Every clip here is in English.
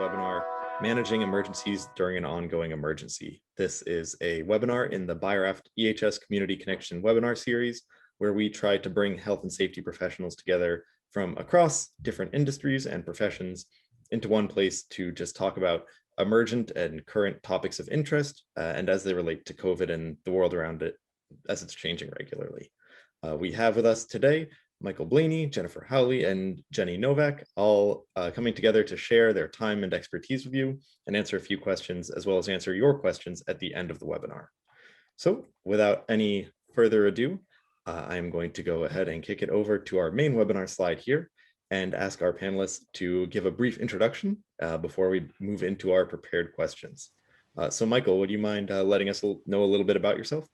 webinar, Managing Emergencies During an Ongoing Emergency. This is a webinar in the BioRAFT EHS Community Connection webinar series, where we try to bring health and safety professionals together from across different industries and professions into one place to just talk about emergent and current topics of interest and as they relate to COVID and the world around it as it's changing regularly. We have with us today Michael Blayney, Jennifer Howley, and Jenny Novak, all coming together to share their time and expertise with you and answer a few questions, as well as answer your questions at the end of the webinar. So without any further ado, I'm going to go ahead and kick it over to our main webinar slide here and ask our panelists to give a brief introduction before we move into our prepared questions. So Michael, would you mind letting us know a little bit about yourself?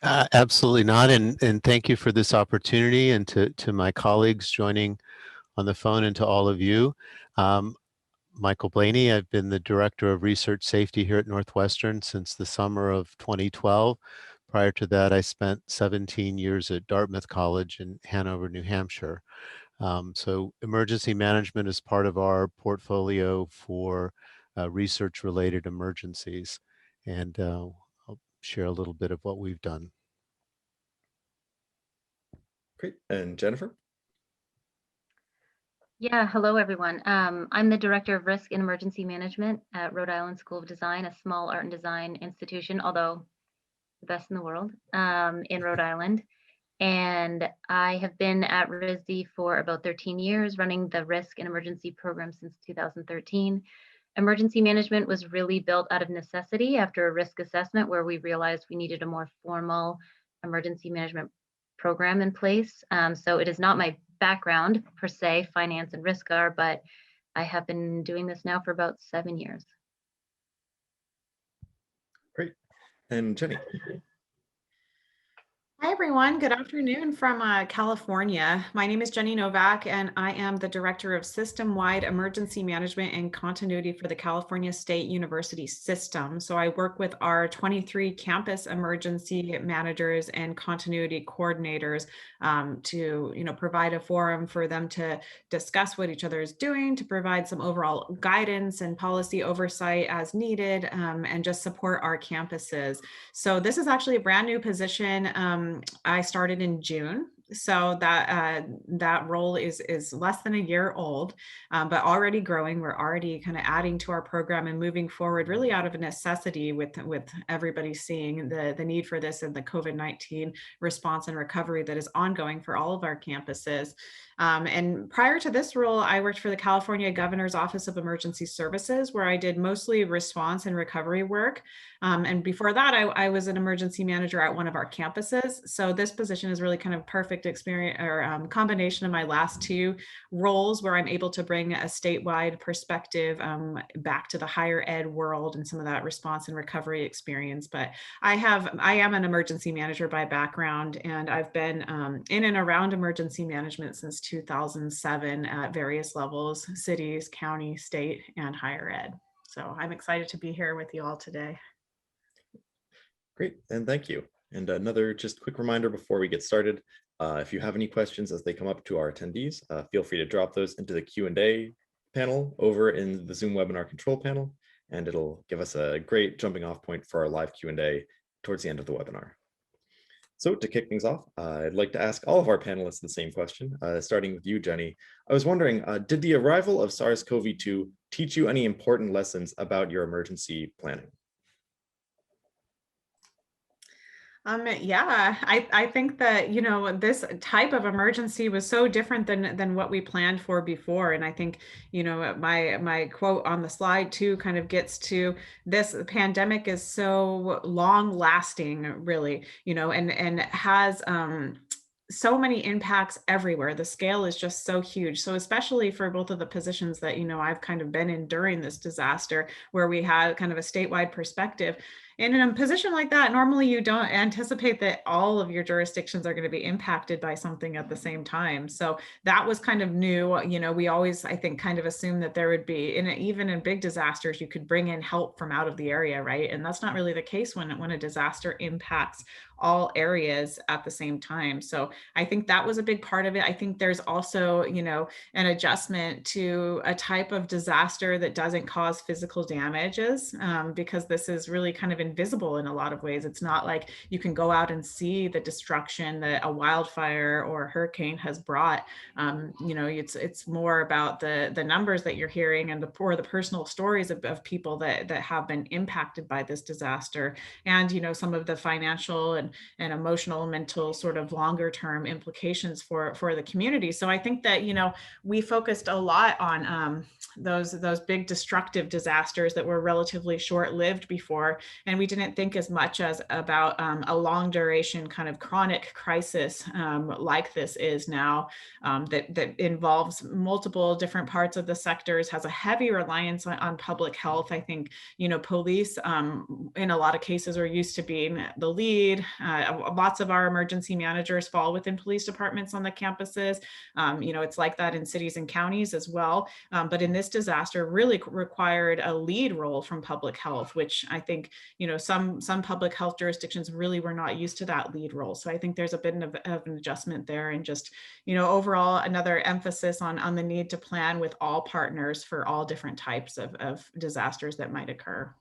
Absolutely not. And thank you for this opportunity, and to my colleagues joining on the phone, and to all of you. Michael Blayney, I've been the Director of Research Safety here at Northwestern since the summer of 2012. Prior to that, I spent 17 years at Dartmouth College in Hanover, New Hampshire. So emergency management is part of our portfolio for research-related emergencies. And I'll share a little bit of what we've done. Great. And Jennifer? Yeah, hello everyone. I'm the Director of Risk and Emergency Management at Rhode Island School of Design, a small art and design institution, although the best in the world, in Rhode Island. And I have been at RISD for about 13 years, running the Risk and Emergency program since 2013. Emergency management was really built out of necessity after a risk assessment where we realized we needed a more formal emergency management program in place. So it is not my background per se, finance and risk are, but I have been doing this now for about 7 years. Great. And Jenny? Hi, everyone. Good afternoon from California. My name is Jenny Novak, and I am the Director of System-Wide Emergency Management and Continuity for the California State University System. So I work with our 23 campus emergency managers and continuity coordinators to provide a forum for them to discuss what each other is doing, to provide some overall guidance and policy oversight as needed, and just support our campuses. So this is actually a brand new position. I started in June, so that role is less than a year old, but already growing. We're already kind of adding to our program and moving forward, really out of a necessity with everybody seeing the need for this and the COVID-19 response and recovery that is ongoing for all of our campuses. And prior to this role, I worked for the California Governor's Office of Emergency Services, where I did mostly response and recovery work. And before that, I was an emergency manager at one of our campuses. So this position is really kind of perfect experience or combination of my last two roles, where I'm able to bring a statewide perspective back to the higher ed world and some of that response and recovery experience. But I am an emergency manager by background, and I've been in and around emergency management since 2007 at various levels: cities, county, state, and higher ed. So I'm excited to be here with you all today. Great, and thank you. And another just quick reminder before we get started, if you have any questions as they come up to our attendees, feel free to drop those into the Q&A panel over in the Zoom webinar control panel, and it'll give us a great jumping off point for our live Q&A towards the end of the webinar. So to kick things off, I'd like to ask all of our panelists the same question, starting with you, Jenny. I was wondering, did the arrival of SARS-CoV-2 teach you any important lessons about your emergency planning? Yeah, I think that, this type of emergency was so different than what we planned for before. And I think, my quote on the slide too kind of gets to this: pandemic is so long lasting, really, and has so many impacts everywhere. The scale is just so huge. So especially for both of the positions that, I've kind of been in during this disaster, where we had kind of a statewide perspective, in a position like that, normally you don't anticipate that all of your jurisdictions are going to be impacted by something at the same time. So that was kind of new. You know, we always, I think, kind of assumed that there would be, even in big disasters, you could bring in help from out of the area, right? And that's not really the case when a disaster impacts all areas at the same time. So I think that was a big part of it. I think there's also, you know, an adjustment to a type of disaster that doesn't cause physical damages, because this is really kind of invisible in a lot of ways. It's not like you can go out and see the destruction that a wildfire or a hurricane has brought. You know, it's more about the numbers that you're hearing and the personal stories of people that have been impacted by this disaster, and, you know, some of the financial and emotional and mental sort of longer term implications for the community. So I think that, you know, we focused a lot on those big destructive disasters that were relatively short-lived before, and we didn't think as much as about a long duration kind of chronic crisis like this is now, that involves multiple different parts of the sectors, has a heavy reliance on public health. I think, you know, police in a lot of cases are used to being the lead. Lots of our emergency managers fall within police departments on the campuses. You know, it's like that in cities and counties as well. But in this disaster really required a lead role from public health, which I think, you know, some public health jurisdictions really were not used to that lead role. So I think there's a bit of an adjustment there, and just, you know, overall another emphasis on the need to plan with all partners for all different types of disasters that might occur.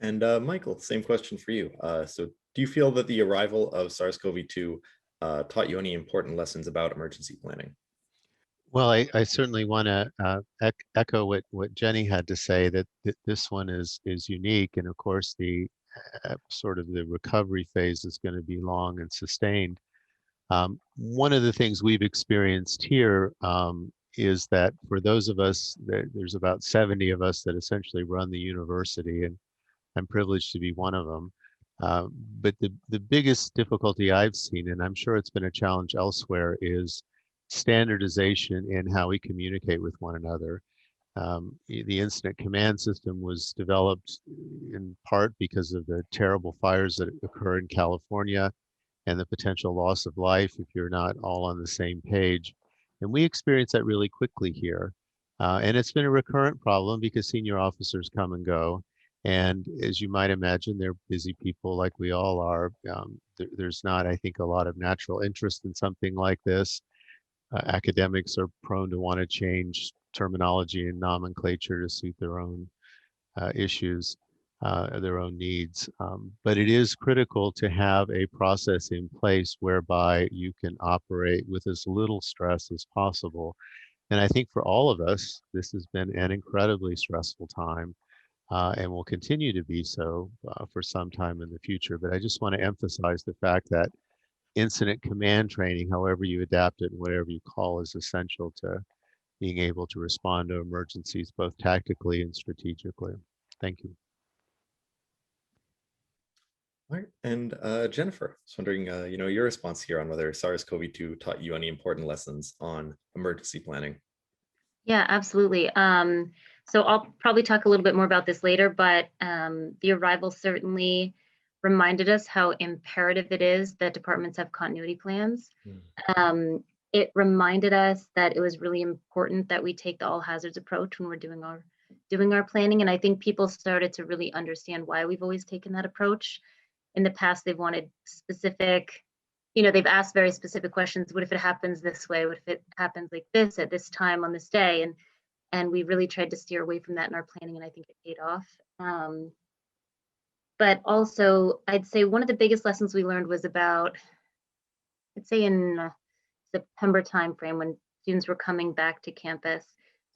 And Michael, same question for you. So do you feel that the arrival of SARS-CoV-2 taught you any important lessons about emergency planning? Well, I certainly want to echo what Jenny had to say, that this one is unique, and of course the sort of the recovery phase is going to be long and sustained. One of the things we've experienced here is that for those of us, there's about 70 of us that essentially run the university, and I'm privileged to be one of them. But the biggest difficulty I've seen, and I'm sure it's been a challenge elsewhere, is standardization in how we communicate with one another. The incident command system was developed in part because of the terrible fires that occur in California and the potential loss of life if you're not all on the same page. And we experienced that really quickly here. And it's been a recurrent problem because senior officers come and go. And as you might imagine, they're busy people like we all are. There's not, I think, a lot of natural interest in something like this. Academics are prone to want to change terminology and nomenclature to suit their own issues, their own needs. But it is critical to have a process in place whereby you can operate with as little stress as possible. And I think for all of us, this has been an incredibly stressful time. And will continue to be so for some time in the future. But I just want to emphasize the fact that incident command training, however you adapt it and whatever you call, is essential to being able to respond to emergencies, both tactically and strategically. Thank you. All right, and Jennifer, I was wondering, you know, your response here on whether SARS-CoV-2 taught you any important lessons on emergency planning. Yeah, absolutely. So I'll probably talk a little bit more about this later, but the arrival certainly reminded us how imperative it is that departments have continuity plans. It reminded us that it was really important that we take the all hazards approach when we're doing our planning. And I think people started to really understand why we've always taken that approach. In the past, they've wanted specific, you know, they've asked very specific questions. What if it happens this way? What if it happens like this at this time on this day? And we really tried to steer away from that in our planning, and I think it paid off. But also, I'd say one of the biggest lessons we learned was about, I'd say in September timeframe, when students were coming back to campus,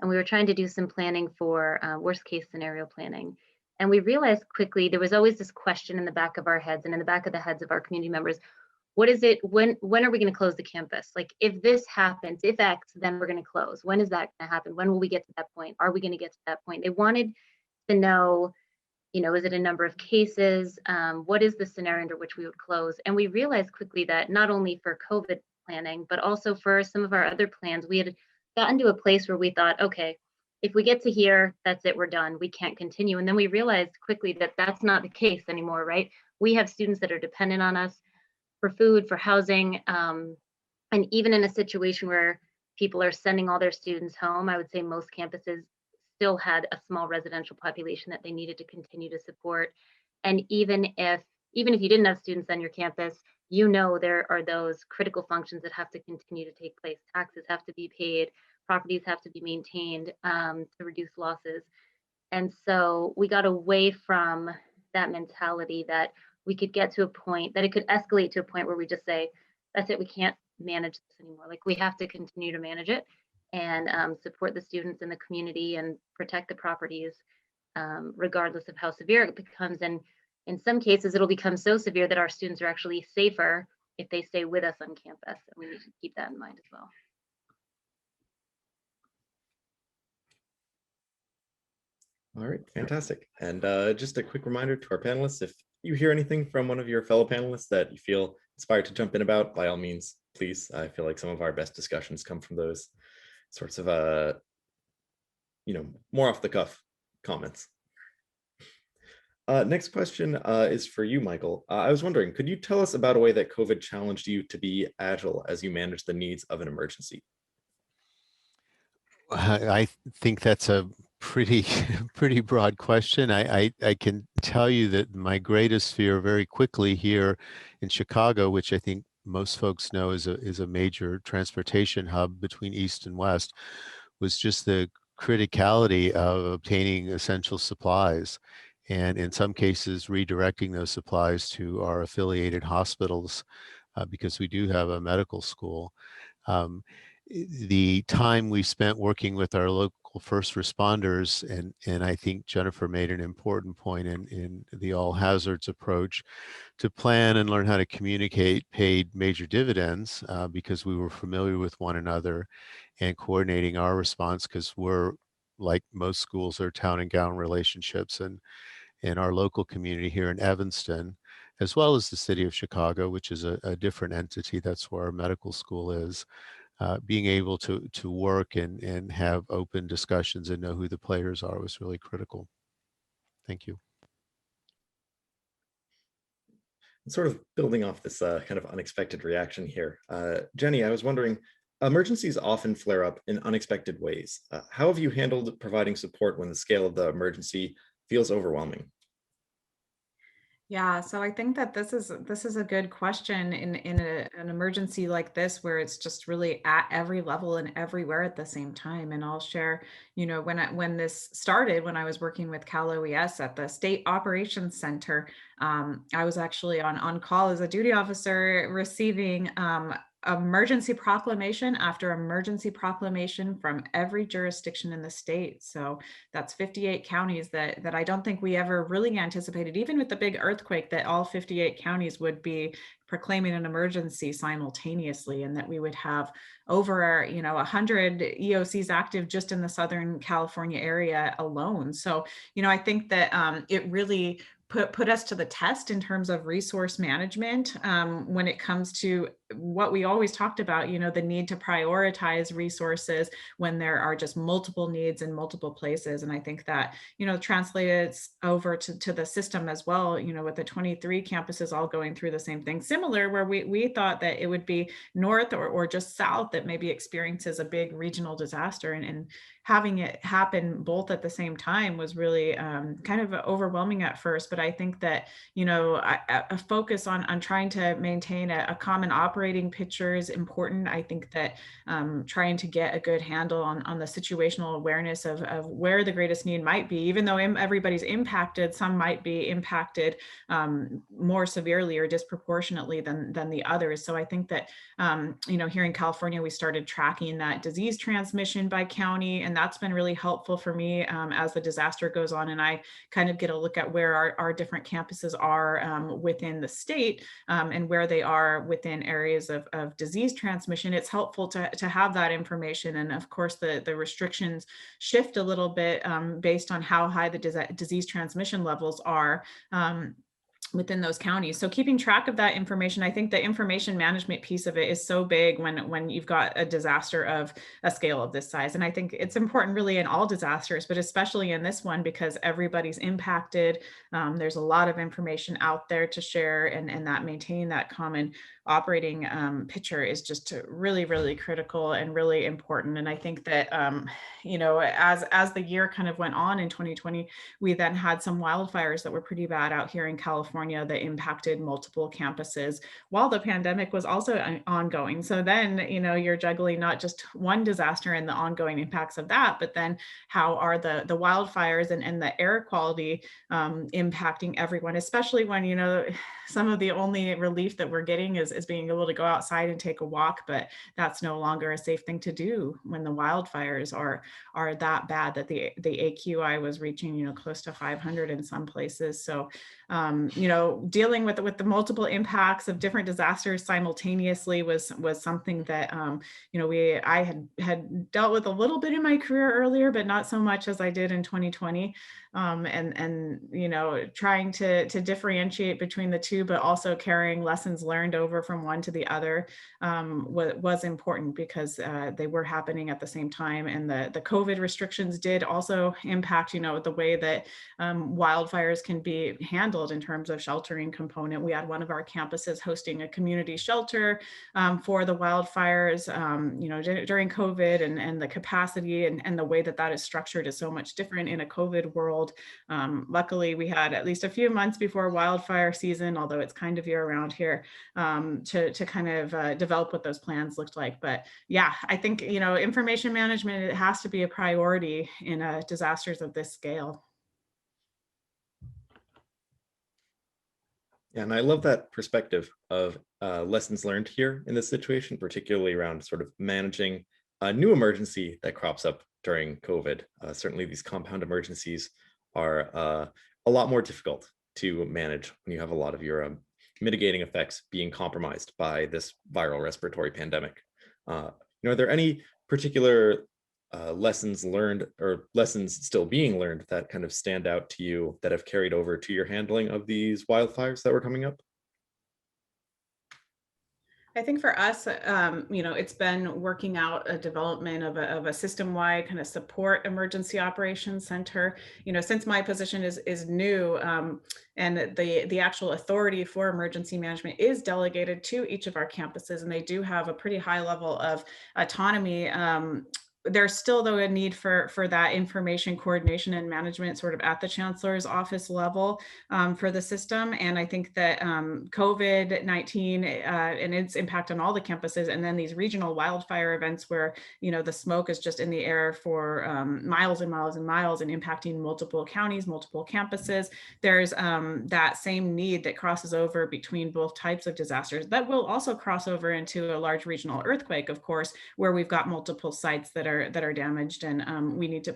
and we were trying to do some planning for worst case scenario planning. And we realized quickly there was always this question in the back of our heads and in the back of the heads of our community members. What is it, when are we going to close the campus? Like, if this happens, if X, then we're going to close. When is that going to happen? When will we get to that point? Are we going to get to that point? They wanted to know, you know, is it a number of cases? What is the scenario under which we would close? And we realized quickly that not only for COVID planning, but also for some of our other plans, we had gotten to a place where we thought, okay, if we get to here, that's it, we're done, we can't continue. And then we realized quickly that that's not the case anymore, right? We have students that are dependent on us for food, for housing, and even in a situation where people are sending all their students home, I would say most campuses still had a small residential population that they needed to continue to support. And even if you didn't have students on your campus, you know there are those critical functions that have to continue to take place. Taxes have to be paid, properties have to be maintained to reduce losses. And so we got away from that mentality that we could get to a point that it could escalate to a point where we just say, that's it, we can't manage this anymore. Like, we have to continue to manage it and support the students in the community and protect the properties, regardless of how severe it becomes. And in some cases, it'll become so severe that our students are actually safer if they stay with us on campus. And we need to keep that in mind as well. All right, fantastic. And just a quick reminder to our panelists, if you hear anything from one of your fellow panelists that you feel inspired to jump in about, by all means, please. I feel like some of our best discussions come from those sorts of, more off the cuff comments. Next question is for you, Michael. I was wondering, could you tell us about a way that COVID challenged you to be agile as you manage the needs of an emergency? I think that's a pretty pretty broad question. I can tell you that my greatest fear very quickly here in Chicago, which I think most folks know is a major transportation hub between East and West, was just the criticality of obtaining essential supplies, and in some cases redirecting those supplies to our affiliated hospitals, because we do have a medical school. The time we spent working with our local first responders, and I think Jennifer made an important point in the all hazards approach, to plan and learn how to communicate, paid major dividends, because we were familiar with one another and coordinating our response, because we're, like most schools, are town and gown relationships, and in our local community here in Evanston, as well as the city of Chicago, which is a different entity. That's where our medical school is. Being able to work and have open discussions and know who the players are was really critical. Thank you. Sort of building off this kind of unexpected reaction here. Jenny, I was wondering, emergencies often flare up in unexpected ways. How have you handled providing support when the scale of the emergency feels overwhelming? Yeah, so I think that this is a good question in an emergency like this, where it's just really at every level and everywhere at the same time. And I'll share, when this started, when I was working with Cal OES at the State Operations Center, I was actually on call as a duty officer, receiving emergency proclamation after emergency proclamation from every jurisdiction in the state. So that's 58 counties that I don't think we ever really anticipated, even with the big earthquake, that all 58 counties would be proclaiming an emergency simultaneously, and that we would have over 100 EOCs active just in the Southern California area alone. So I think that it really put us to the test in terms of resource management, when it comes to what we always talked about, the need to prioritize resources when there are just multiple needs in multiple places. And I think that, translates over to the system as well, with the 23 campuses all going through the same thing, similar, where we thought that it would be north or just south that maybe experiences a big regional disaster, and having it happen both at the same time was really kind of overwhelming at first. But I think that, a focus on trying to maintain a common operating picture is important. I think that trying to get a good handle on the situational awareness of where the greatest need might be, even though everybody's impacted, some might be impacted more severely or disproportionately than the others. So I think that, here in California, we started tracking that disease transmission by county, and that's been really helpful for me as the disaster goes on, and I kind of get a look at where our different campuses are within the state, and where they are within areas of disease transmission. It's helpful to have that information. And of course, the restrictions shift a little bit based on how high the disease transmission levels are. within those counties. So keeping track of that information, I think the information management piece of it is so big when you've got a disaster of a scale of this size. And I think it's important really in all disasters, but especially in this one, because everybody's impacted. There's a lot of information out there to share, and that maintaining that common operating picture is just really, really critical and really important. And I think that, you know, as the year kind of went on in 2020, we then had some wildfires that were pretty bad out here in California that impacted multiple campuses while the pandemic was also ongoing. So then, you know, you're juggling not just one disaster and the ongoing impacts of that, but then how are the wildfires and the air quality impacting everyone, especially when, you know, some of the only relief that we're getting is being able to go outside and take a walk, but that's no longer a safe thing to do when the wildfires are that bad that the AQI was reaching, you know, close to 500 in some places. So, you know, dealing with the multiple impacts of different disasters simultaneously was something that, you know, I had dealt with a little bit in my career earlier, but not so much as I did in 2020. And you know, trying to differentiate between the two, but also carrying lessons learned over from one to the other was important, because they were happening at the same time. And the COVID restrictions did also impact, you know, the way that wildfires can be handled in terms of sheltering component. We had one of our campuses hosting a community shelter for the wildfires, you know, during COVID, and the capacity and the way that that is structured is so much different in a COVID world. Luckily, we had at least a few months before wildfire season, although it's kind of year-round here, to kind of develop what those plans looked like. But yeah, I think, you know, information management, it has to be a priority in disasters of this scale. Yeah, and I love that perspective of lessons learned here in this situation, particularly around sort of managing a new emergency that crops up during COVID. Certainly these compound emergencies are a lot more difficult to manage when you have a lot of your mitigating effects being compromised by this viral respiratory pandemic. You know, are there any particular lessons learned or lessons still being learned that kind of stand out to you that have carried over to your handling of these wildfires that were coming up? I think for us, you know, it's been working out a development of a system-wide kind of support emergency operations center. You know, since my position is new, and the actual authority for emergency management is delegated to each of our campuses, and they do have a pretty high level of autonomy. There's still, though, a need for that information coordination and management sort of at the chancellor's office level for the system. And I think that COVID-19 and its impact on all the campuses, and then these regional wildfire events where, you know, the smoke is just in the air for miles and miles and miles and impacting multiple counties, multiple campuses. There's that same need that crosses over between both types of disasters that will also cross over into a large regional earthquake, of course, where we've got multiple sites that are damaged, and we need to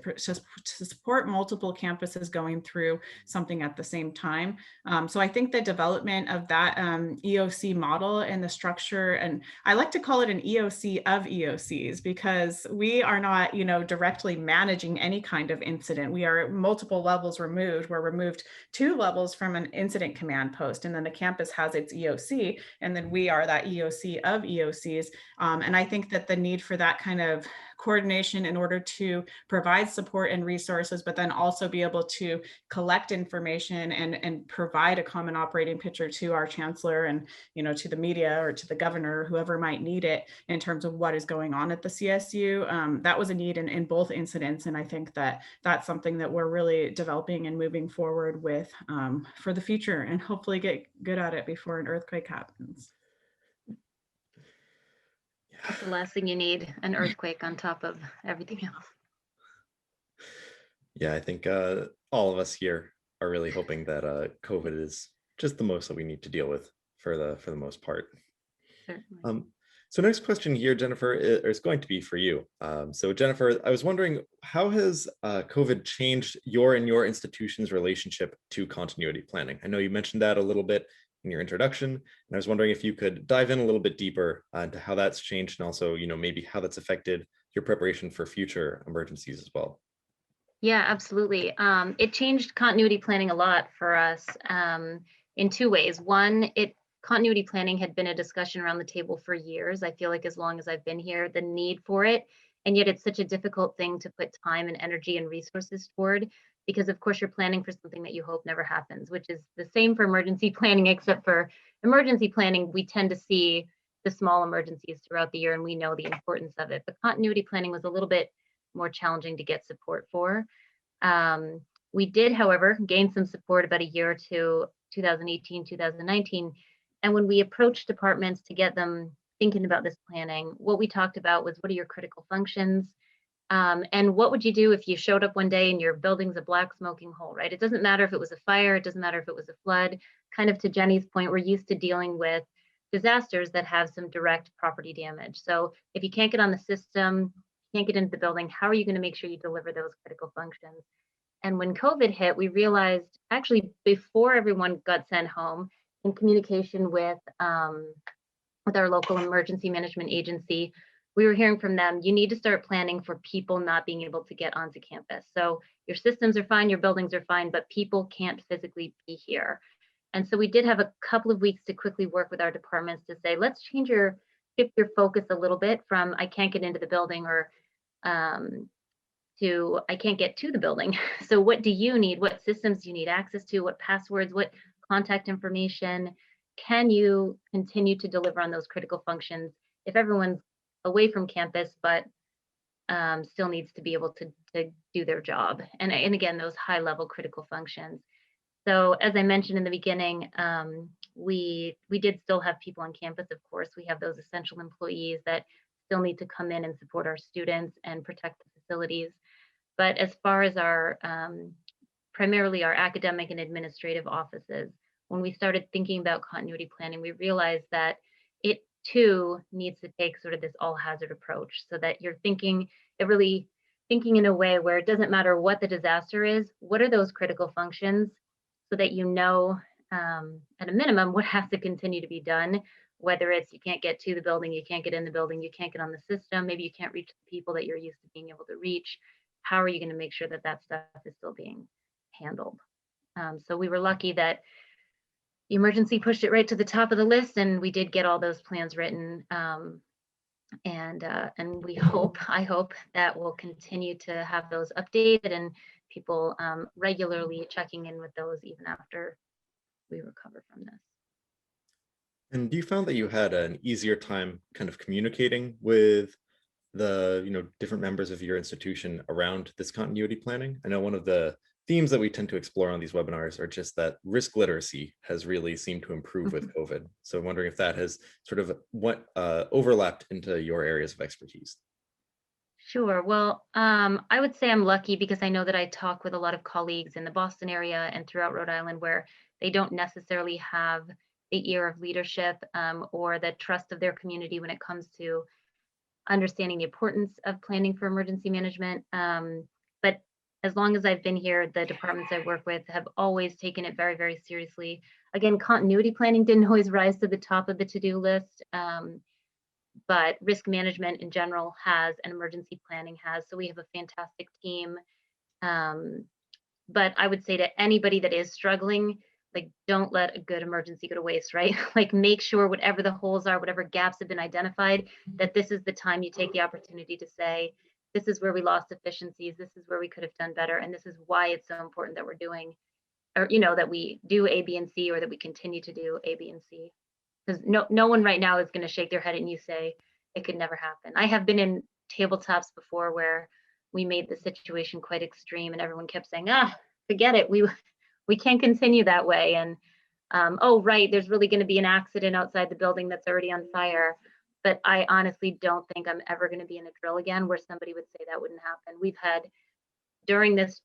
support multiple campuses going through something at the same time. So I think the development of that EOC model and the structure, and I like to call it an EOC of EOCs, because we are not, you know, directly managing any kind of incident. We are multiple levels removed. We're removed 2 levels from an incident command post, and then the campus has its EOC, and then we are that EOC of EOCs. And I think that the need for that kind of coordination in order to provide support and resources, but then also be able to collect information and provide a common operating picture to our chancellor and, you know, to the media or to the governor, whoever might need it, in terms of what is going on at the CSU. That was a need in both incidents. And I think that that's something that we're really developing and moving forward with for the future, and hopefully get good at it before an earthquake happens. That's the last thing you need, an earthquake on top of everything else. Yeah, I think all of us here are really hoping that COVID is just the most that we need to deal with for the most part. Certainly. So next question here, Jennifer, is going to be for you. So Jennifer, I was wondering, how has COVID changed your and your institution's relationship to continuity planning? I know you mentioned that a little bit in your introduction, and I was wondering if you could dive in a little bit deeper into how that's changed, and also, you know, maybe how that's affected your preparation for future emergencies as well. Yeah, absolutely. It changed continuity planning a lot for us. in two ways. One, continuity planning had been a discussion around the table for years. I feel like as long as I've been here, the need for it, and yet it's such a difficult thing to put time and energy and resources toward, because of course you're planning for something that you hope never happens, which is the same for emergency planning, except for emergency planning, we tend to see the small emergencies throughout the year and we know the importance of it. But continuity planning was a little bit more challenging to get support for. We did, however, gain some support about a year or two, 2018, 2019. And when we approached departments to get them thinking about this planning, what we talked about was, what are your critical functions? And what would you do if you showed up one day and your building's a black smoking hole, right? It doesn't matter if it was a fire, it doesn't matter if it was a flood. Kind of to Jenny's point, we're used to dealing with disasters that have some direct property damage. So if you can't get on the system, can't get into the building, how are you going to make sure you deliver those critical functions? And when COVID hit, we realized, actually before everyone got sent home, in communication with our local emergency management agency, we were hearing from them, you need to start planning for people not being able to get onto campus. So your systems are fine, your buildings are fine, but people can't physically be here. And so we did have a couple of weeks to quickly work with our departments to say, let's shift your focus a little bit from I can't get into the building or to I can't get to the building. So what do you need? What systems do you need access to? What passwords? What contact information? Can you continue to deliver on those critical functions if everyone's away from campus, but still needs to be able to do their job? And again, those high level critical functions. So as I mentioned in the beginning, we did still have people on campus, of course. We have those essential employees that still need to come in and support our students and protect the facilities. But as far as our primarily our academic and administrative offices, when we started thinking about continuity planning, we realized that it too needs to take sort of this all hazard approach, so that you're thinking in a way where it doesn't matter what the disaster is, what are those critical functions, so that you know at a minimum what has to continue to be done, whether it's you can't get to the building, you can't get in the building, you can't get on the system, maybe you can't reach the people that you're used to being able to reach. How are you going to make sure that that stuff is still being handled? So we were lucky that the emergency pushed it right to the top of the list, and we did get all those plans written. And I hope that we'll continue to have those updated and people regularly checking in with those even after we recover from this. And you found that you had an easier time kind of communicating with the different members of your institution around this continuity planning? I know one of the themes that we tend to explore on these webinars are just that risk literacy has really seemed to improve with COVID. So I'm wondering if that has sort of overlapped into your areas of expertise. Sure. Well, I would say I'm lucky because I know that I talk with a lot of colleagues in the Boston area and throughout Rhode Island where they don't necessarily have the ear of leadership or the trust of their community when it comes to understanding the importance of planning for emergency management. But as long as I've been here, the departments I work with have always taken it very, very seriously. Again, continuity planning didn't always rise to the top of the to-do list, but risk management in general has, and emergency planning has. So we have a fantastic team. But I would say to anybody that is struggling, like, don't let a good emergency go to waste, right? Like, make sure whatever the holes are, whatever gaps have been identified, that this is the time you take the opportunity to say, this is where we lost efficiencies, this is where we could have done better, and this is why it's so important that we're doing, or that we do A, B, and C, or that we continue to do A, B, and C. Because no one right now is going to shake their head at you say it could never happen. I have been in tabletops before where we made the situation quite extreme, and everyone kept saying, forget it, we can't continue that way. And oh, right, there's really going to be an accident outside the building that's already on fire. But I honestly don't think I'm ever going to be in a drill again where somebody would say that wouldn't happen. We've had, during this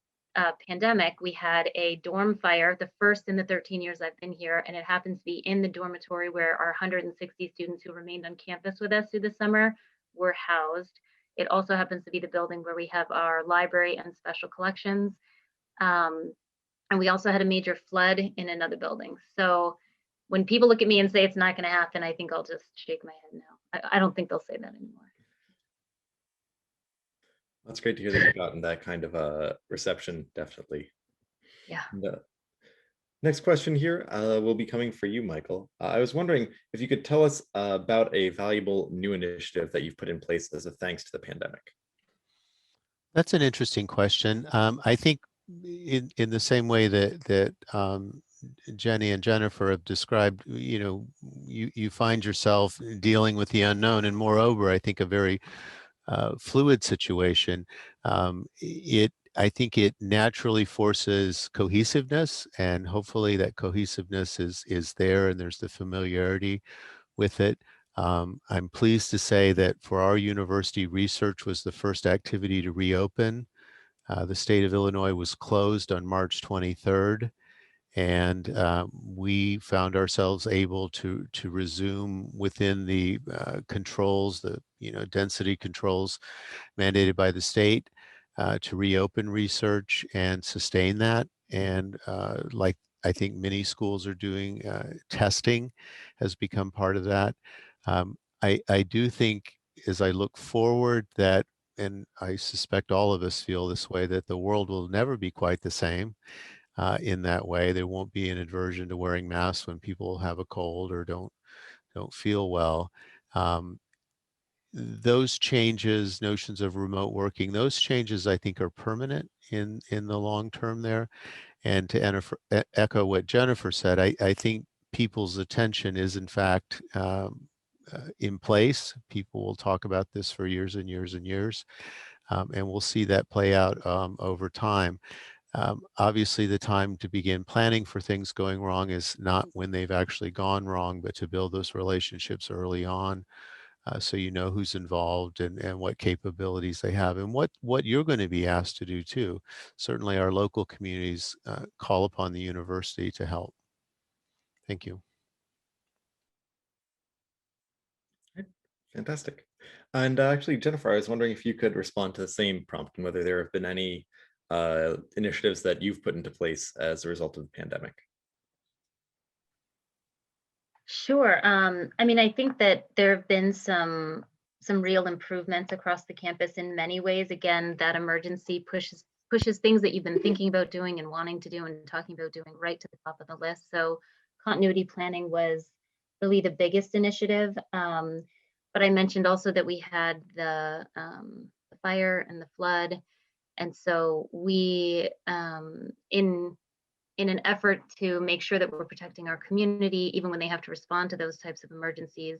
pandemic, we had a dorm fire, the first in the 13 years I've been here, and it happens to be in the dormitory where our 160 students who remained on campus with us through the summer were housed. It also happens to be the building where we have our library and special collections. And we also had a major flood in another building. So when people look at me and say it's not going to happen, I think I'll just shake my head no. I don't think they'll say that anymore. That's great to hear that you've gotten that kind of a reception, definitely. Yeah. Next question here will be coming for you, Michael. I was wondering if you could tell us about a valuable new initiative that you've put in place as a thanks to the pandemic. That's an interesting question. I think in the same way that Jenny and Jennifer have described, you find yourself dealing with the unknown, and moreover, I think a very fluid situation. I think it naturally forces cohesiveness, and hopefully that cohesiveness is there, and there's the familiarity with it. I'm pleased to say that for our university, research was the first activity to reopen. The state of Illinois was closed on March 23rd, and we found ourselves able to resume within the controls, the density controls mandated by the state, to reopen research and sustain that. And like I think many schools are doing, testing has become part of that. I do think as I look forward that, and I suspect all of us feel this way, that the world will never be quite the same in that way. There won't be an aversion to wearing masks when people have a cold or don't feel well. Those changes, notions of remote working, those changes I think are permanent in the long term there. And to echo what Jennifer said, I think people's attention is in fact in place. People will talk about this for years and years and years, and we'll see that play out over time. Obviously, the time to begin planning for things going wrong is not when they've actually gone wrong, but to build those relationships early on, so you know who's involved and what capabilities they have, and what you're going to be asked to do too. Certainly, our local communities call upon the university to help. Thank you. Fantastic. And actually, Jennifer, I was wondering if you could respond to the same prompt and whether there have been any initiatives that you've put into place as a result of the pandemic. Sure. I mean, I think that there have been some real improvements across the campus in many ways. Again, that emergency pushes things that you've been thinking about doing and wanting to do and talking about doing right to the top of the list. So continuity planning was really the biggest initiative. But I mentioned also that we had the fire and the flood. And so we, in an effort to make sure that we're protecting our community, even when they have to respond to those types of emergencies,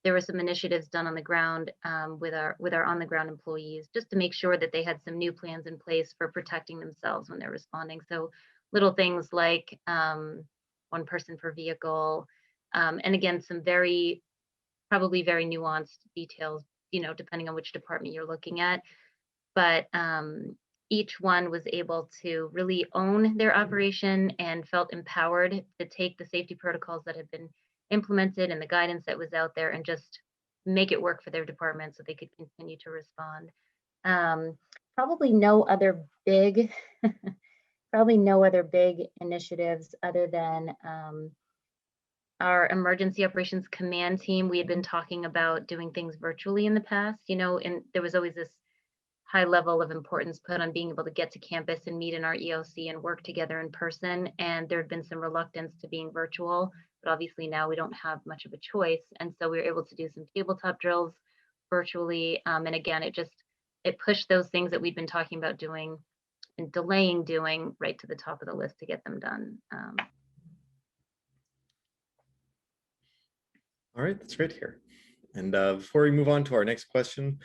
there were some initiatives done on the ground with our on the ground employees, just to make sure that they had some new plans in place for protecting themselves when they're responding. So little things like one person per vehicle, and again, some probably very nuanced details, depending on which department you're looking at. But each one was able to really own their operation and felt empowered to take the safety protocols that had been implemented and the guidance that was out there and just make it work for their department so they could continue to respond. Probably no other big initiatives other than our emergency operations command team. We had been talking about doing things virtually in the past, and there was always this high level of importance put on being able to get to campus and meet in our EOC and work together in person. And there had been some reluctance to being virtual, but obviously now we don't have much of a choice. And so we were able to do some tabletop drills virtually. And again, it pushed those things that we've been talking about doing and delaying doing right to the top of the list to get them done. All right, that's great to hear. And before we move on to our next question,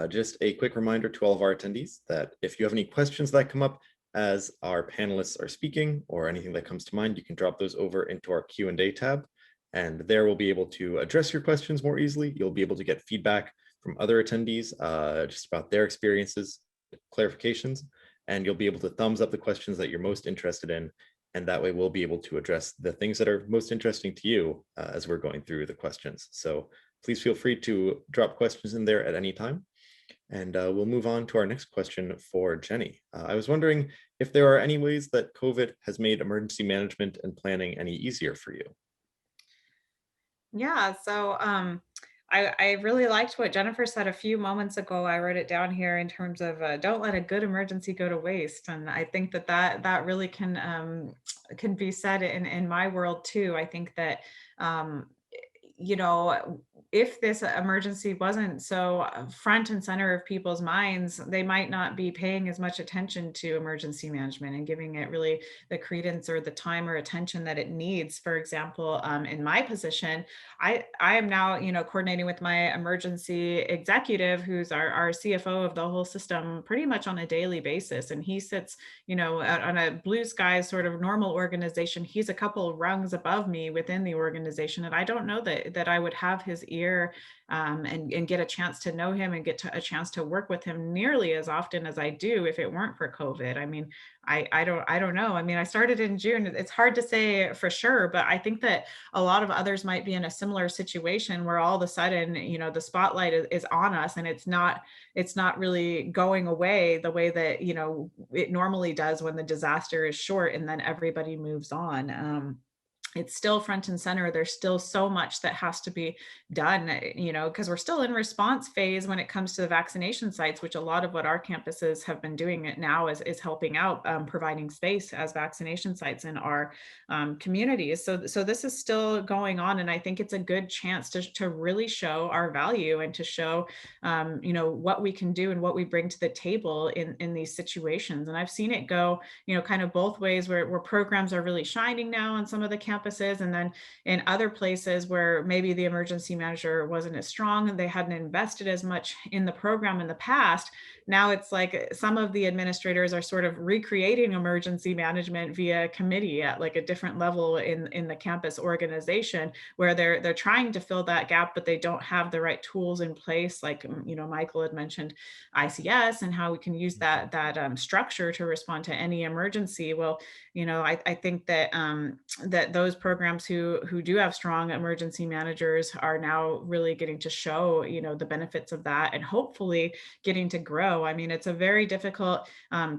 just a quick reminder to all of our attendees that if you have any questions that come up as our panelists are speaking or anything that comes to mind, you can drop those over into our Q&A tab. And there we'll be able to address your questions more easily. You'll be able to get feedback from other attendees just about their experiences, clarifications, and you'll be able to thumbs up the questions that you're most interested in. And that way we'll be able to address the things that are most interesting to you as we're going through the questions. So please feel free to drop questions in there at any time. And we'll move on to our next question for Jenny. I was wondering if there are any ways that COVID has made emergency management and planning any easier for you. Yeah, so I really liked what Jennifer said a few moments ago. I wrote it down here in terms of don't let a good emergency go to waste. And I think that really can be said in my world too. I think that um, you know, if this emergency wasn't so front and center of people's minds, they might not be paying as much attention to emergency management and giving it really the credence or the time or attention that it needs. For example, in my position, I am now, coordinating with my emergency executive, who's our CFO of the whole system, pretty much on a daily basis. And he sits, on a blue sky sort of normal organization. He's a couple rungs above me within the organization. And I don't know that I would have his ear and get a chance to know him and get a chance to work with him nearly as often as I do if it weren't for COVID. I mean, I don't know. I mean, I started in June. It's hard to say for sure, but I think that a lot of others might be in a similar situation where all of a sudden, the spotlight is on us, and it's not really going away the way that, it normally does when the disaster is short and then everybody moves on. It's still front and center. There's still so much that has to be done, because we're still in response phase when it comes to the vaccination sites, which a lot of what our campuses have been doing it now is helping out, providing space as vaccination sites in our communities. So this is still going on. And I think it's a good chance to really show our value and to show, what we can do and what we bring to the table in these situations. And I've seen it go, kind of both ways where programs are really shining now on some of the campuses, and then in other places where maybe the emergency manager wasn't as strong and they hadn't invested as much in the program in the past. Now it's like some of the administrators are sort of recreating emergency management via committee at like a different level in the campus organization, where they're trying to fill that gap, but they don't have the right tools in place. Like, Michael had mentioned ICS and how we can use that structure to respond to any emergency. Well, I think that that those programs who do have strong emergency managers are now really getting to show, the benefits of that, and hopefully getting to grow. I mean, it's a very difficult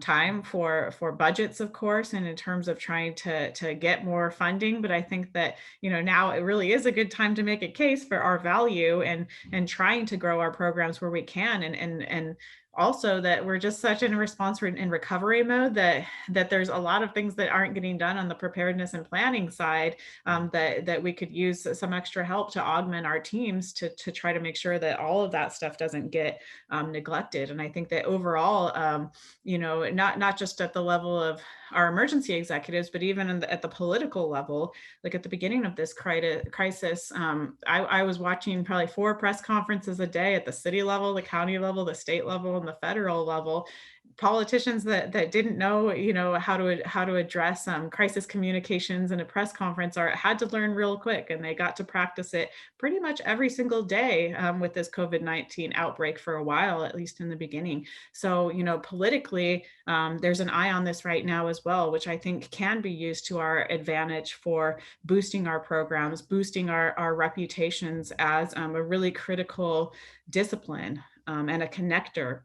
time for budgets, of course, and in terms of trying to get more funding. But I think that, now it really is a good time to make a case for our value and trying to grow our programs where we can, and also that we're just such in response in recovery mode that there's a lot of things that aren't getting done on the preparedness and planning side, that we could use some extra help to augment our teams to try to make sure that all of that stuff doesn't get neglected. And I think that overall, not just at the level of our emergency executives, but even at the political level, like at the beginning of this crisis, I was watching probably 4 press conferences a day at the city level, the county level, the state level, and the federal level. Politicians that didn't know, how to address crisis communications in a press conference had to learn real quick, and they got to practice it pretty much every single day with this COVID-19 outbreak for a while, at least in the beginning. So, politically, there's an eye on this right now as well, which I think can be used to our advantage for boosting our programs, boosting our reputations as a really critical discipline and a connector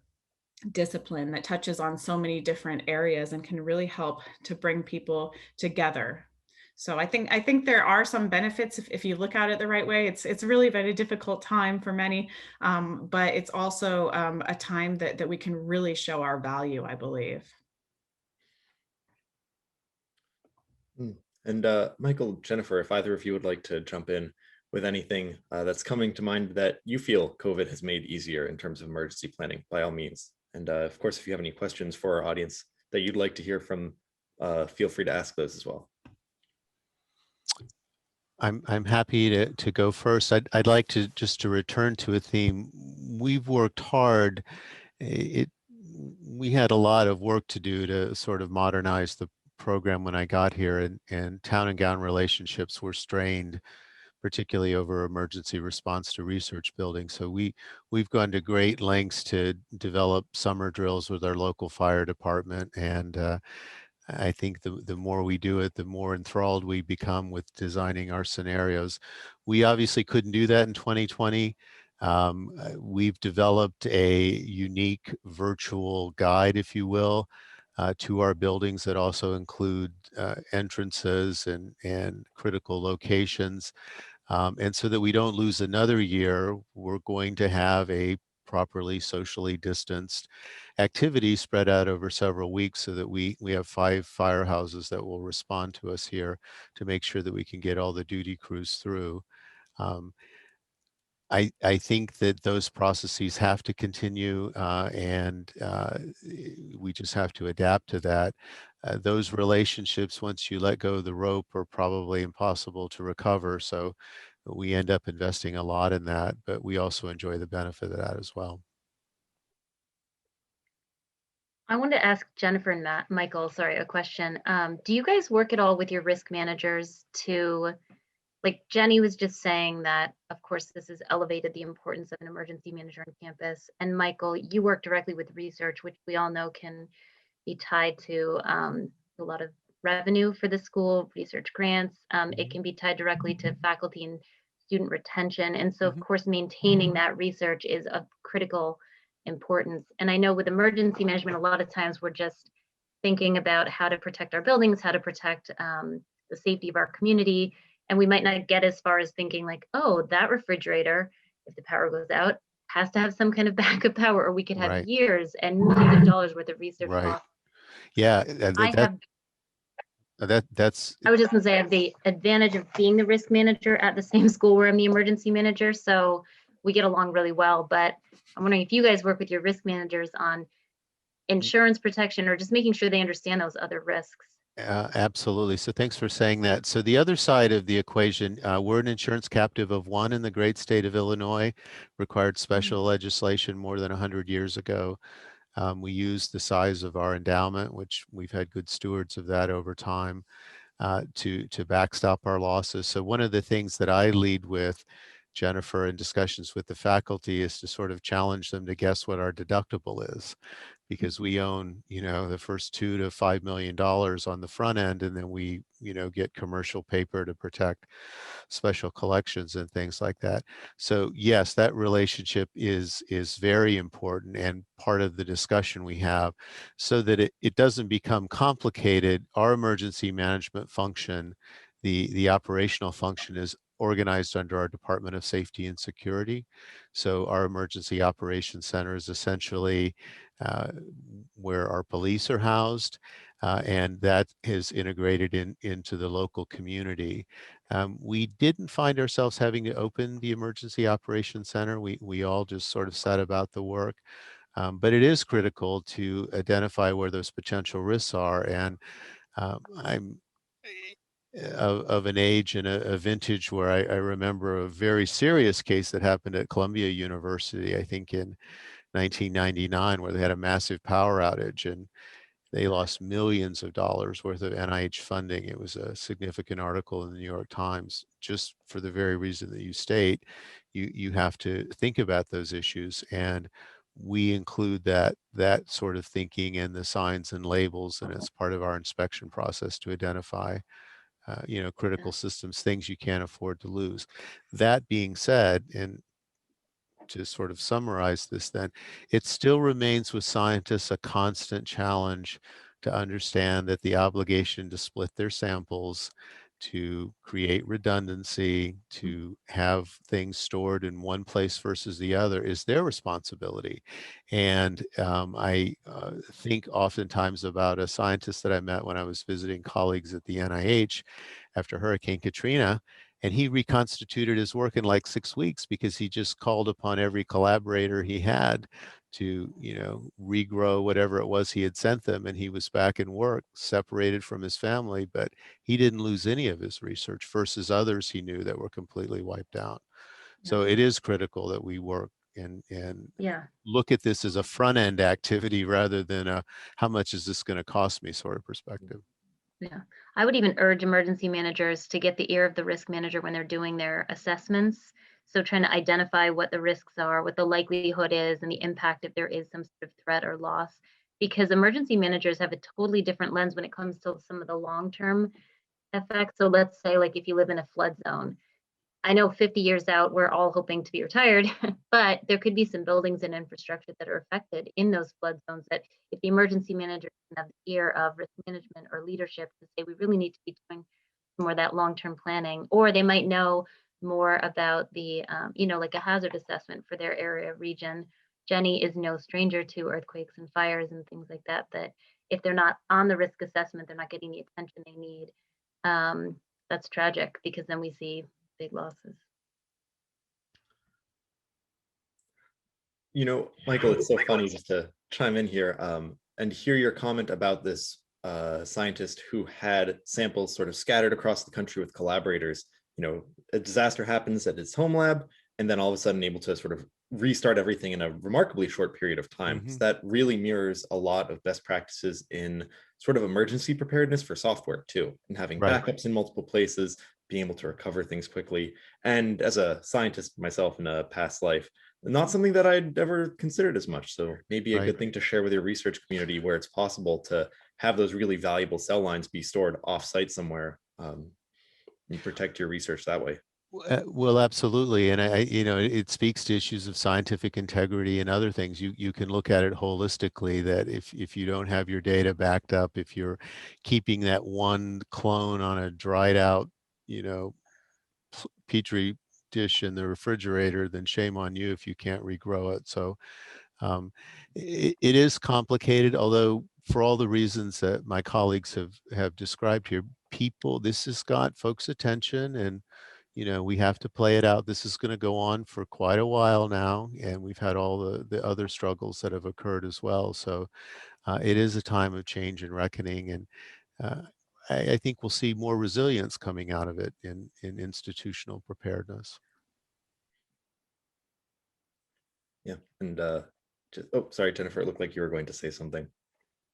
discipline that touches on so many different areas and can really help to bring people together. So I think there are some benefits if you look at it the right way. It's really been a difficult time for many, but it's also a time that we can really show our value, I believe. And Michael, Jennifer, if either of you would like to jump in with anything that's coming to mind that you feel COVID has made easier in terms of emergency planning, by all means. And of course, if you have any questions for our audience that you'd like to hear from, feel free to ask those as well. I'm happy to go first. I'd like to just to return to a theme. We've worked hard. We had a lot of work to do to sort of modernize the program when I got here, and town and gown relationships were strained, particularly over emergency response to research buildings. So we've gone to great lengths to develop summer drills with our local fire department. And I think the more we do it, the more enthralled we become with designing our scenarios. We obviously couldn't do that in 2020. We've developed a unique virtual guide, if you will, to our buildings that also include entrances and critical locations. And so that we don't lose another year, we're going to have a properly socially distanced activity spread out over several weeks so that we have 5 firehouses that will respond to us here to make sure that we can get all the duty crews through. Um, I think that those processes have to continue, and we just have to adapt to that. Those relationships, once you let go of the rope, are probably impossible to recover. So we end up investing a lot in that, but we also enjoy the benefit of that as well. I wanted to ask Jennifer and Michael, sorry, a question. Do you guys work at all with your risk managers to, like Jenny was just saying that, of course, this has elevated the importance of an emergency manager on campus. And Michael, you work directly with research, which we all know can be tied to a lot of revenue for the school, research grants. It can be tied directly to faculty and student retention. And so, of course, maintaining that research is of critical importance. And I know with emergency management, a lot of times we're just thinking about how to protect our buildings, how to protect the safety of our community. And we might not get as far as thinking like, oh, that refrigerator, if the power goes out, has to have some kind of backup power, or we could have Right. years and millions of dollars worth of research Right. costs. Yeah, that's I was just gonna say I have the advantage of being the risk manager at the same school where I'm the emergency manager, so we get along really well. But I'm wondering if you guys work with your risk managers on insurance protection or just making sure they understand those other risks. Absolutely. So thanks for saying that. So the other side of the equation, we're an insurance captive of one in the great state of Illinois, required special legislation more than 100 years ago. We use the size of our endowment, which we've had good stewards of that over time, to backstop our losses. So one of the things that I lead with, Jennifer, in discussions with the faculty is to sort of challenge them to guess what our deductible is, because we own, the first $2 to $5 million on the front end, and then we, get commercial paper to protect special collections and things like that. So yes, that relationship is very important and part of the discussion we have, so that it doesn't become complicated. Our emergency management function, the operational function, is organized under our Department of Safety and Security. So our Emergency Operations Center is essentially where our police are housed, and that is integrated into the local community. We didn't find ourselves having to open the Emergency Operations Center. We all just sort of set about the work. But it is critical to identify where those potential risks are. And I'm of an age and a vintage where I remember a very serious case that happened at Columbia University, I think in 1999, where they had a massive power outage and they lost millions of dollars worth of NIH funding. It was a significant article in the New York Times, just for the very reason that you state. You have to think about those issues, and we include that sort of thinking in the signs and labels, and it's part of our inspection process to identify critical systems, things you can't afford to lose. That being said, and to sort of summarize this then, it still remains with scientists a constant challenge to understand that the obligation to split their samples, to create redundancy, to have things stored in one place versus the other is their responsibility. And I think oftentimes about a scientist that I met when I was visiting colleagues at the NIH after Hurricane Katrina, and he reconstituted his work in like 6 weeks because he just called upon every collaborator he had to, regrow whatever it was he had sent them. And he was back in work, separated from his family, but he didn't lose any of his research versus others he knew that were completely wiped out. So it is critical that we work and look at this as a front end activity rather than a how much is this going to cost me sort of perspective. Yeah, I would even urge emergency managers to get the ear of the risk manager when they're doing their assessments. So trying to identify what the risks are, what the likelihood is, and the impact if there is some sort of threat or loss. Because emergency managers have a totally different lens when it comes to some of the long-term effects. So let's say like if you live in a flood zone, I know 50 years out, we're all hoping to be retired, but there could be some buildings and infrastructure that are affected in those flood zones that if the emergency manager can have the ear of risk management or leadership to say, we really need to be doing more of that long-term planning, or they might know more about the, like a hazard assessment for their area region. Jenny is no stranger to earthquakes and fires and things like that, that if they're not on the risk assessment, they're not getting the attention they need. That's tragic, because then we see big losses. Michael, it's so funny just to chime in here and hear your comment about this scientist who had samples sort of scattered across the country with collaborators. A disaster happens at his home lab, and then all of a sudden able to sort of restart everything in a remarkably short period of time. So that really mirrors a lot of best practices in sort of emergency preparedness for software too, and having backups in multiple places, being able to recover things quickly. And as a scientist myself in a past life, not something that I'd ever considered as much. So maybe a good thing to share with your research community, where it's possible to have those really valuable cell lines be stored off-site somewhere, and protect your research that way. Well, absolutely. And it speaks to issues of scientific integrity and other things. You can look at it holistically, that if you don't have your data backed up, if you're keeping that one clone on a dried out, Petri dish in the refrigerator, then shame on you if you can't regrow it. So it is complicated, although for all the reasons that my colleagues have described here, this has got folks' attention, and we have to play it out. This is going to go on for quite a while now, and we've had all the other struggles that have occurred as well. So it is a time of change and reckoning, and I think we'll see more resilience coming out of it in institutional preparedness. Yeah, and sorry, Jennifer, it looked like you were going to say something.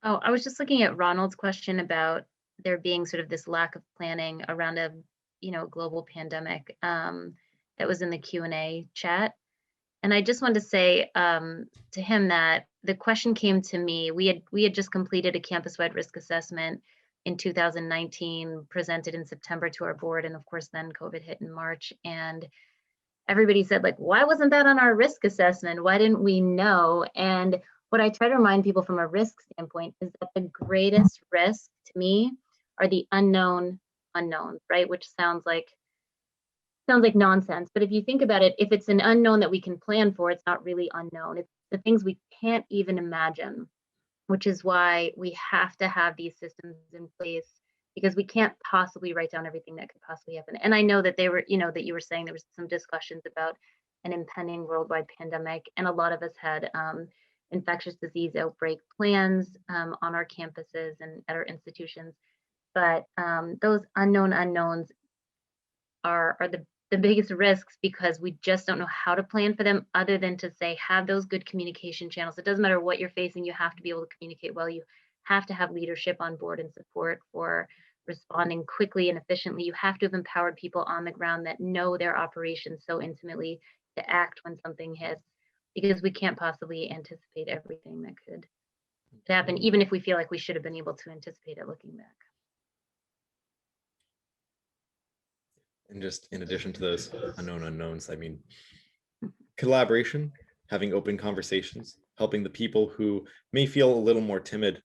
Oh, I was just looking at Ronald's question about there being sort of this lack of planning around a global pandemic, that was in the Q&A chat. And I just wanted to say to him that the question came to me. We had just completed a campus-wide risk assessment in 2019, presented in September to our board, and of course then COVID hit in March. And everybody said, like, why wasn't that on our risk assessment? Why didn't we know? And what I try to remind people from a risk standpoint is that the greatest risk to me are the unknown unknowns, right? Which sounds like nonsense. But if you think about it, if it's an unknown that we can plan for, it's not really unknown. It's the things we can't even imagine, which is why we have to have these systems in place, because we can't possibly write down everything that could possibly happen. And I know that that you were saying there was some discussions about an impending worldwide pandemic, and a lot of us had infectious disease outbreak plans on our campuses and at our institutions. But those unknown unknowns are the biggest risks, because we just don't know how to plan for them, other than to say, have those good communication channels. It doesn't matter what you're facing, you have to be able to communicate well. You have to have leadership on board and support for responding quickly and efficiently. You have to have empowered people on the ground that know their operations so intimately to act when something hits, because we can't possibly anticipate everything that could happen, even if we feel like we should have been able to anticipate it looking back. And just in addition to those unknown unknowns, I mean, collaboration, having open conversations, helping the people who may feel a little more timid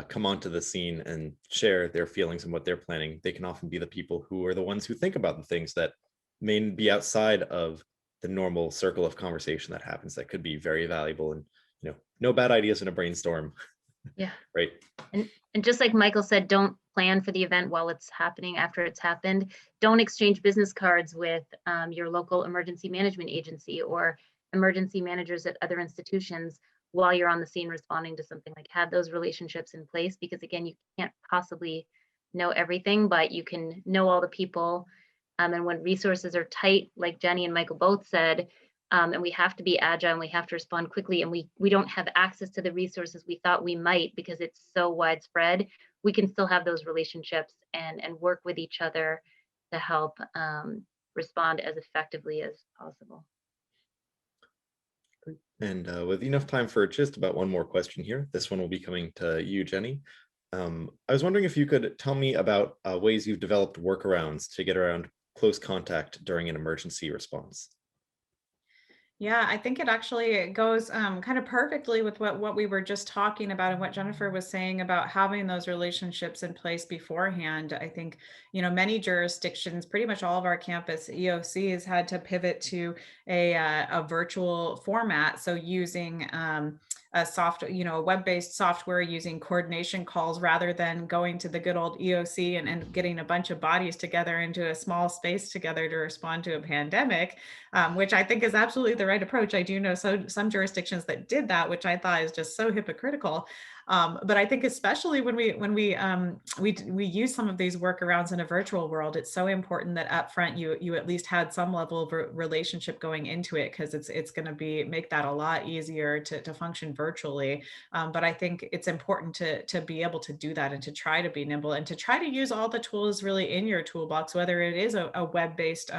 come onto the scene and share their feelings and what they're planning. They can often be the people who are the ones who think about the things that may be outside of the normal circle of conversation that happens, that could be very valuable. And no bad ideas in a brainstorm. Yeah. Right. And just like Michael said, don't plan for the event while it's happening. After it's happened, don't exchange business cards with your local emergency management agency or emergency managers at other institutions while you're on the scene responding to something. Like, have those relationships in place, because again, you can't possibly know everything, but you can know all the people. And when resources are tight, like Jenny and Michael both said, and we have to be agile and we have to respond quickly, and we don't have access to the resources we thought we might because it's so widespread, we can still have those relationships and work with each other to help respond as effectively as possible. And with enough time for just about one more question here, this one will be coming to you, Jenny. I was wondering if you could tell me about ways you've developed workarounds to get around close contact during an emergency response. Yeah, I think it actually goes kind of perfectly with what we were just talking about and what Jennifer was saying about having those relationships in place beforehand. I think, many jurisdictions, pretty much all of our campus EOCs had to pivot to a virtual format. So using a web-based software, using coordination calls rather than going to the good old EOC and getting a bunch of bodies together into a small space together to respond to a pandemic. Which I think is absolutely the right approach. I do know some jurisdictions that did that, which I thought is just so hypocritical. But I think especially when we use some of these workarounds in a virtual world, it's so important that upfront you at least had some level of relationship going into it, because it's going to make that a lot easier to function virtually. But I think it's important to be able to do that and to try to be nimble and to try to use all the tools really in your toolbox, whether it is a web-based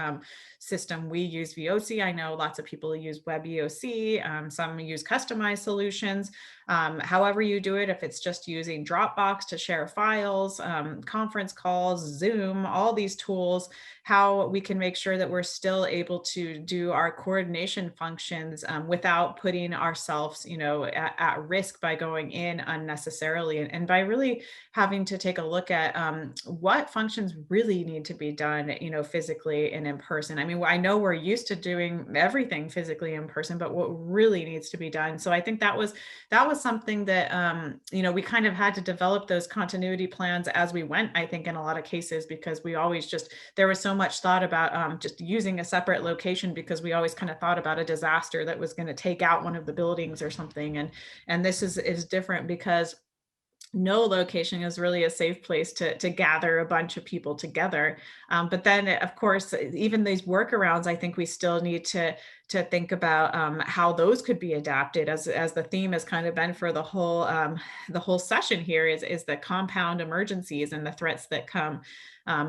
system. We use VOC. I know lots of people use web EOC. Some use customized solutions. However you do it, if it's just using Dropbox to share files, conference calls, Zoom, all these tools, how we can make sure that we're still able to do our coordination functions without putting ourselves, at risk by going in unnecessarily, and by really having to take a look at what functions really need to be done, physically and in person. I mean, I know we're used to doing everything physically in person, but what really needs to be done. So I think that was something that, we kind of had to develop those continuity plans as we went, I think, in a lot of cases, because we always there was so much thought about just using a separate location, because we always kind of thought about a disaster that was going to take out one of the buildings or something. And this is different, because no location is really a safe place to gather a bunch of people together. But then, of course, even these workarounds, I think we still need to think about how those could be adapted, as the theme has kind of been for the whole session here, is the compound emergencies and the threats that come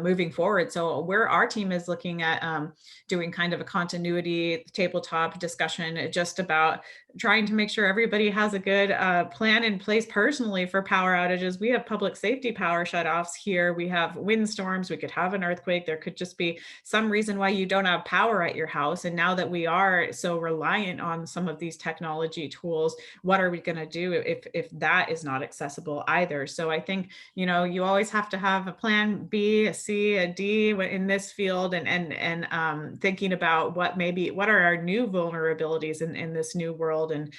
moving forward. So where our team is looking at doing kind of a continuity tabletop discussion just about trying to make sure everybody has a good plan in place personally for power outages. We have public safety power shutoffs here. We have windstorms. We could have an earthquake. There could just be some reason why you don't have power at your house. And now that we are so reliant on some of these technology tools, what are we going to do if that is not accessible either? So I think, you always have to have a plan B, a C, a D in this field, and thinking about what are our new vulnerabilities in this new world, and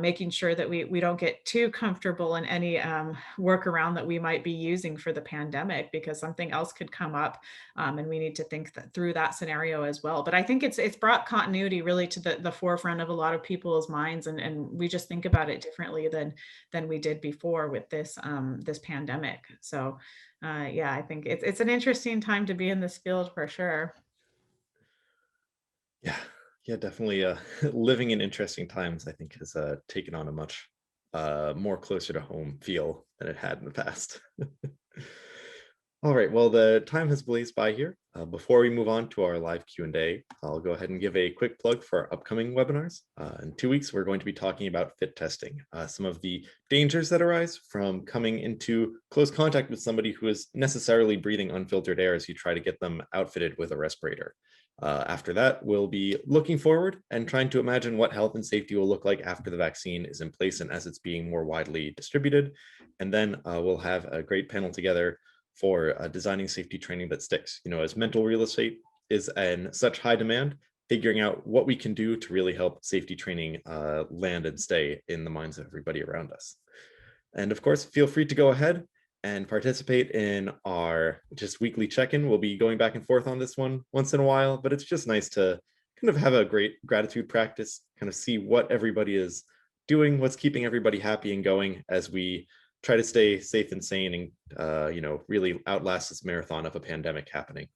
making sure that we don't get too comfortable in any workaround that we might be using for the pandemic, because something else could come up, and we need to think through that scenario as well. But I think it's brought continuity really to the forefront of a lot of people's minds, and we just think about it differently than we did before with this pandemic. So yeah, I think it's an interesting time to be in this field for sure. Yeah, definitely. Living in interesting times, I think, has taken on a much more closer to home feel than it had in the past. All right, well, the time has blazed by here. Before we move on to our live Q&A, I'll go ahead and give a quick plug for our upcoming webinars. In 2 weeks, we're going to be talking about fit testing, some of the dangers that arise from coming into close contact with somebody who is necessarily breathing unfiltered air as you try to get them outfitted with a respirator. After that, we'll be looking forward and trying to imagine what health and safety will look like after the vaccine is in place and as it's being more widely distributed. And then we'll have a great panel together for designing safety training that sticks. As mental real estate is in such high demand, figuring out what we can do to really help safety training land and stay in the minds of everybody around us. And of course, feel free to go ahead and participate in our just weekly check-in. We'll be going back and forth on this one once in a while, but it's just nice to kind of have a great gratitude practice, kind of see what everybody is doing, what's keeping everybody happy and going as we try to stay safe and sane and really outlast this marathon of a pandemic happening.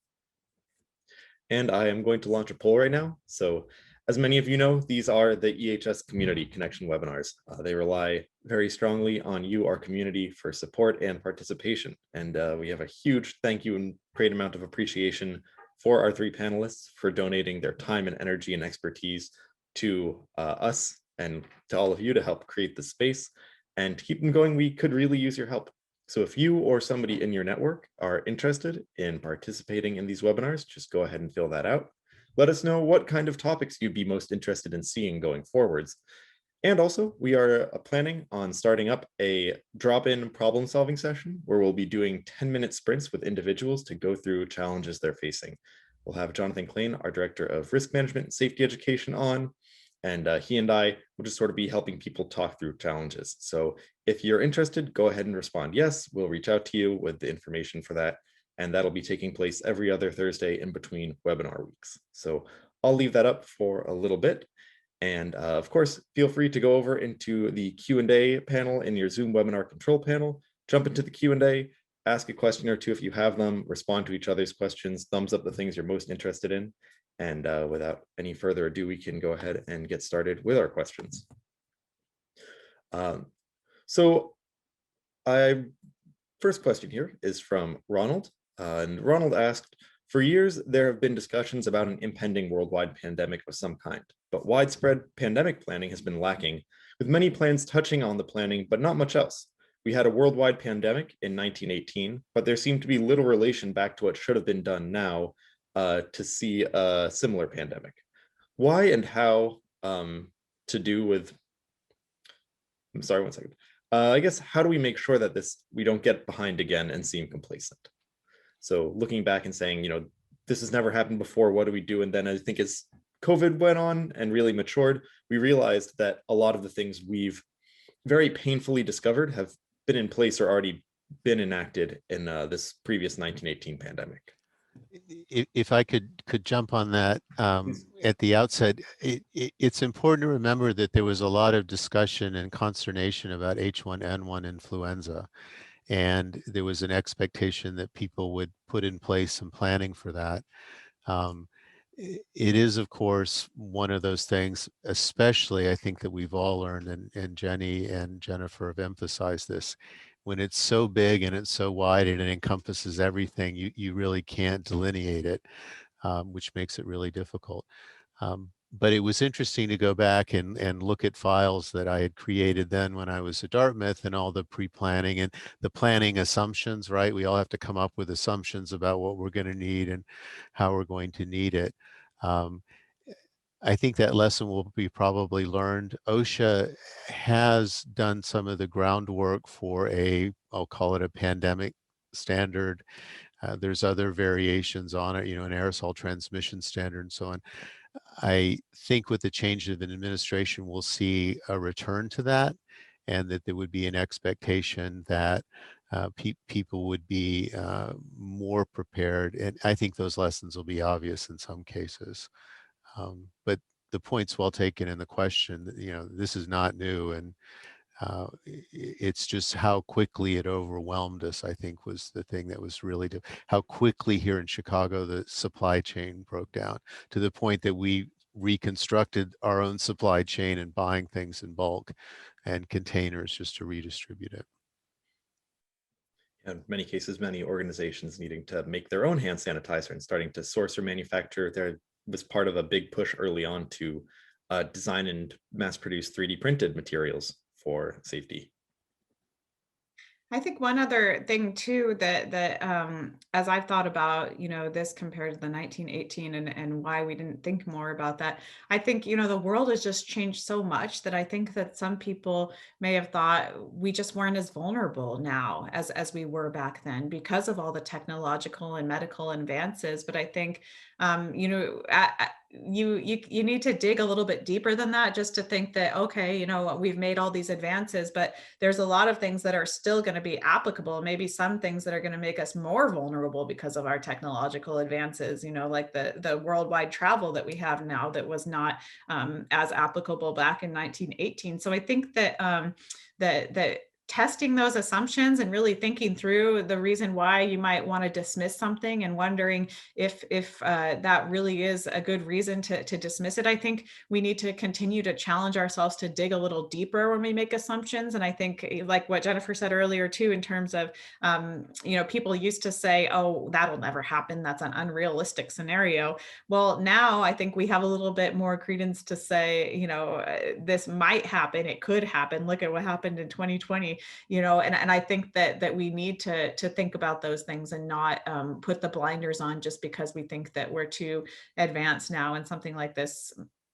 And I am going to launch a poll right now. So as many of you know, these are the EHS Community Connection webinars. They rely very strongly on you, our community, for support and participation. And we have a huge thank you and great amount of appreciation for our 3 panelists for donating their time and energy and expertise to us and to all of you to help create the space. And to keep them going, we could really use your help. So if you or somebody in your network are interested in participating in these webinars, just go ahead and fill that out. Let us know what kind of topics you'd be most interested in seeing going forwards. And also, we are planning on starting up a drop-in problem-solving session where we'll be doing 10-minute sprints with individuals to go through challenges they're facing. We'll have Jonathan Klein, our Director of Risk Management and Safety Education, on, and he and I will just sort of be helping people talk through challenges. So if you're interested, go ahead and respond yes. We'll reach out to you with the information for that, and that'll be taking place every other Thursday in between webinar weeks. So I'll leave that up for a little bit. And of course, feel free to go over into the Q&A panel in your Zoom webinar control panel, jump into the Q&A, ask a question or two if you have them, respond to each other's questions, thumbs up the things you're most interested in. And without any further ado, we can go ahead and get started with our questions. So first question here is from Ronald. And Ronald asked, for years, there have been discussions about an impending worldwide pandemic of some kind, but widespread pandemic planning has been lacking, with many plans touching on the planning, but not much else. We had a worldwide pandemic in 1918, but there seemed to be little relation back to what should have been done now to see a similar pandemic. Why and how to do with, I'm sorry, one second. I guess, how do we make sure that we don't get behind again and seem complacent? So looking back and saying, this has never happened before, what do we do? And then I think as COVID went on and really matured, we realized that a lot of the things we've very painfully discovered have been in place or already been enacted in this previous 1918 pandemic. If I could jump on that at the outset, it's important to remember that there was a lot of discussion and consternation about H1N1 influenza. And there was an expectation that people would put in place some planning for that. It is, of course, one of those things, especially I think that we've all learned, and Jenny and Jennifer have emphasized this, when it's so big and it's so wide and it encompasses everything, you really can't delineate it, which makes it really difficult. But it was interesting to go back and look at files that I had created then when I was at Dartmouth and all the pre-planning and the planning assumptions, right? We all have to come up with assumptions about what we're going to need and how we're going to need it. I think that lesson will be probably learned. OSHA has done some of the groundwork for I'll call it a pandemic standard. There's other variations on it, an aerosol transmission standard and so on. I think with the change of an administration, we'll see a return to that, and that there would be an expectation that people would be more prepared. And I think those lessons will be obvious in some cases. But the point's well taken in the question. This is not new, and it's just how quickly it overwhelmed us, I think, was the thing that was really how quickly here in Chicago the supply chain broke down to the point that we reconstructed our own supply chain and buying things in bulk and containers just to redistribute it. In many cases, many organizations needing to make their own hand sanitizer and starting to source or manufacture. There was part of a big push early on to design and mass produce 3D printed materials for safety. I think one other thing too that as I've thought about, this compared to the 1918 and why we didn't think more about that, I think, the world has just changed so much that I think that some people may have thought we just weren't as vulnerable now as we were back then because of all the technological and medical advances. But I think, you need to dig a little bit deeper than that just to think that, okay, we've made all these advances, but there's a lot of things that are still going to be applicable, maybe some things that are going to make us more vulnerable because of our technological advances, like the worldwide travel that we have now that was not as applicable back in 1918. So I think that that testing those assumptions and really thinking through the reason why you might want to dismiss something and wondering if that really is a good reason to dismiss it. I think we need to continue to challenge ourselves to dig a little deeper when we make assumptions. And I think, like what Jennifer said earlier too, in terms of, people used to say, oh, that'll never happen. That's an unrealistic scenario. Well, now I think we have a little bit more credence to say, this might happen. It could happen. Look at what happened in 2020. and I think that we need to think about those things and not put the blinders on just because we think that we're too advanced now and something like this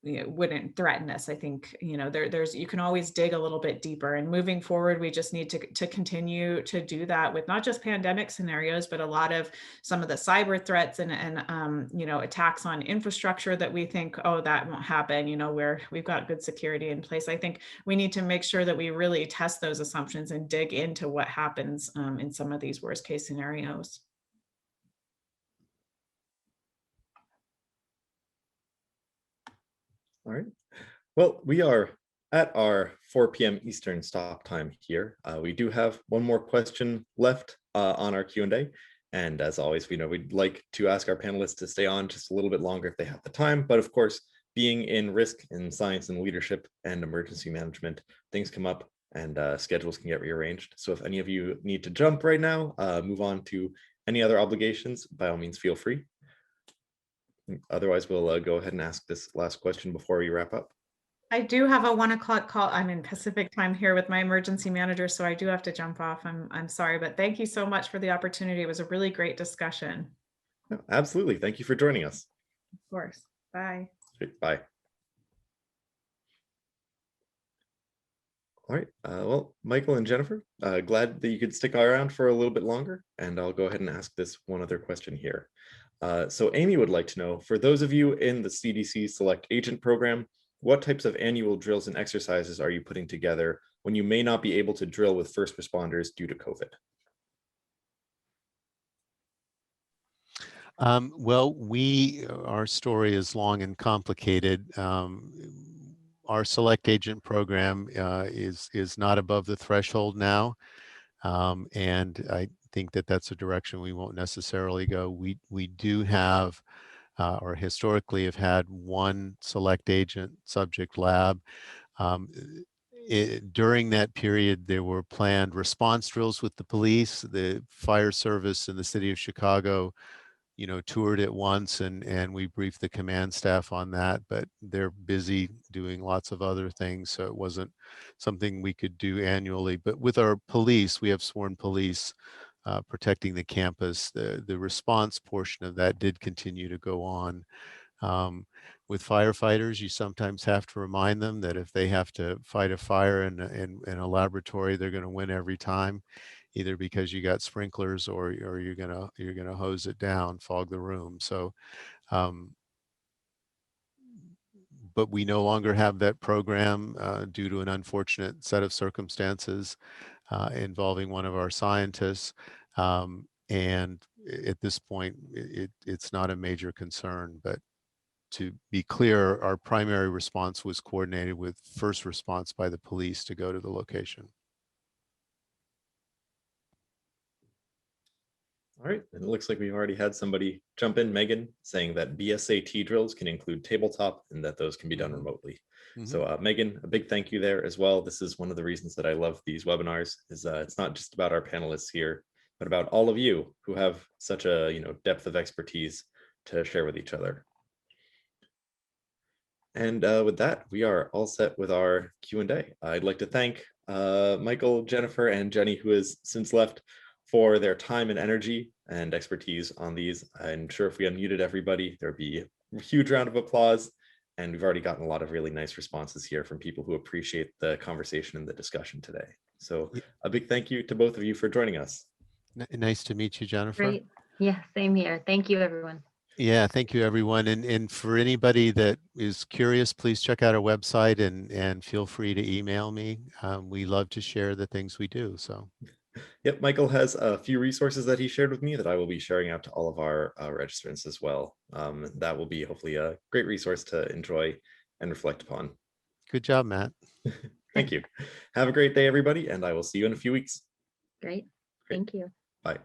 wouldn't threaten us. I think, there's you can always dig a little bit deeper, and moving forward, we just need to continue to do that with not just pandemic scenarios, but a lot of some of the cyber threats and attacks on infrastructure that we think, oh, that won't happen, where we've got good security in place. I think we need to make sure that we really test those assumptions and dig into what happens in some of these worst case scenarios. All right. Well, we are at our 4 p.m. Eastern stop time here. We do have one more question left on our Q&A. And as always, we'd like to ask our panelists to stay on just a little bit longer if they have the time. But of course, being in risk in science and leadership and emergency management, things come up and schedules can get rearranged. So if any of you need to jump right now, move on to any other obligations, by all means, feel free. Otherwise, we'll go ahead and ask this last question before we wrap up. I do have a 1 o'clock call. I'm in Pacific time here with my emergency manager, so I do have to jump off. I'm sorry, but thank you so much for the opportunity. It was a really great discussion. No, absolutely. Thank you for joining us. Of course. Bye. Bye. All right. Well, Michael and Jennifer, glad that you could stick around for a little bit longer, and I'll go ahead and ask this one other question here. So Amy would like to know, for those of you in the CDC Select Agent Program, what types of annual drills and exercises are you putting together when you may not be able to drill with first responders due to COVID? Well, our story is long and complicated. Our Select Agent Program is not above the threshold now. And I think that that's a direction we won't necessarily go. We do have, or historically have had, one select agent subject lab. During that period, there were planned response drills with the police. The fire service in the city of Chicago, toured it once, and we briefed the command staff on that, but they're busy doing lots of other things, so it wasn't something we could do annually. But with our police, we have sworn police protecting the campus. The response portion of that did continue to go on. With firefighters, you sometimes have to remind them that if they have to fight a fire in a laboratory, they're going to win every time, either because you got sprinklers or you're gonna hose it down, fog the room. So, but we no longer have that program due to an unfortunate set of circumstances involving one of our scientists. And at this point, it's not a major concern. But to be clear, our primary response was coordinated with first response by the police to go to the location. All right, and it looks like we've already had somebody jump in, Megan, saying that BSAT drills can include tabletop and that those can be done remotely. So Megan, a big thank you there as well. This is one of the reasons that I love these webinars, is it's not just about our panelists here, but about all of you who have such a depth of expertise to share with each other. And with that, we are all set with our Q&A. I'd like to thank Michael, Jennifer, and Jenny, who has since left, for their time and energy and expertise on these. I'm sure if we unmuted everybody, there'd be a huge round of applause. And we've already gotten a lot of really nice responses here from people who appreciate the conversation and the discussion today. So a big thank you to both of you for joining us. Nice to meet you, Jennifer. Great. Yeah, same here. Thank you, everyone. Yeah, thank you, everyone. And for anybody that is curious, please check out our website and feel free to email me. We love to share the things we do. So. Yep, Michael has a few resources that he shared with me that I will be sharing out to all of our registrants as well. That will be hopefully a great resource to enjoy and reflect upon. Good job, Matt. Thank you. Have a great day, everybody, and I will see you in a few weeks. Great. Thank you. Bye.